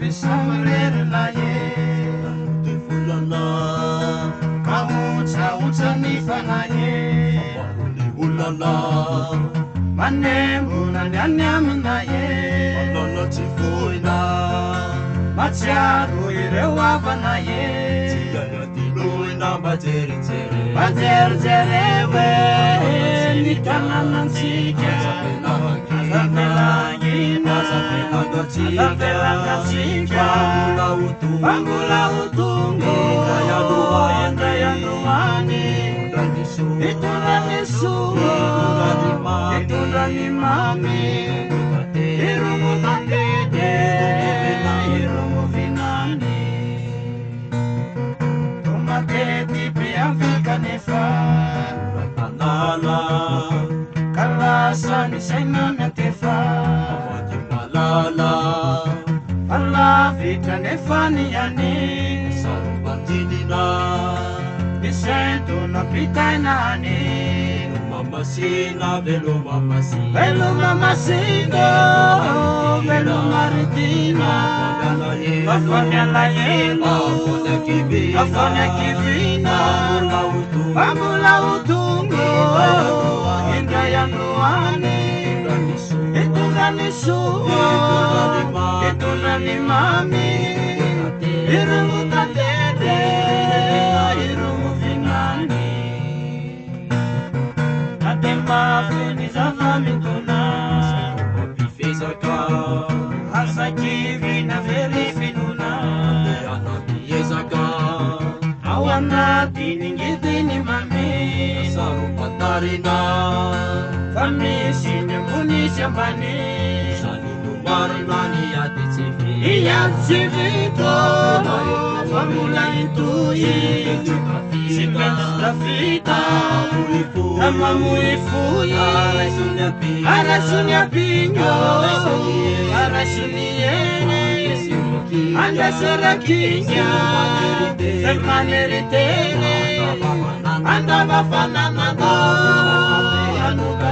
besamarerelaye Tifulana Mahutsa-hutsani fanaye Mahuli-hulana Manembona ny aminaye Manana tifoina Matsiaro ireo avanaye Tiana tinoina majerijery Majerijere ny tanànansika Azavelagina Azavelagatsika Mbola ho tongo Indray androany Mitondra ny soa Mitondra ny mamy Iromo tandede Iromo vinany Tomatety be afika nefa Tanala Kalasa ny saina miantefa Madi malala Alavitra nefa ny ani Sarubandinina Misento napitaina ani Mamasina velo mamasina Velo mamasino Velo maritina Afanya layeno Afanya kivina Pamula utungo Indray androany Itundra ni suo Itundra ni mami Irumu tatete Irumu vinani Natemba fini zava mituna Mapifezaka Asa kivina veri finuna Anabiyezaka Ao anatiny ngidiny mami Sarupatarina Famisi ny ambony sy ambany Saninumarina ni atitsivi Iady tsy vito Fambola itoy Sy mendra vita Namamoy foy Arasony apingo Arasony eny Andasarakinya Semaneritene Andava fananana Anuka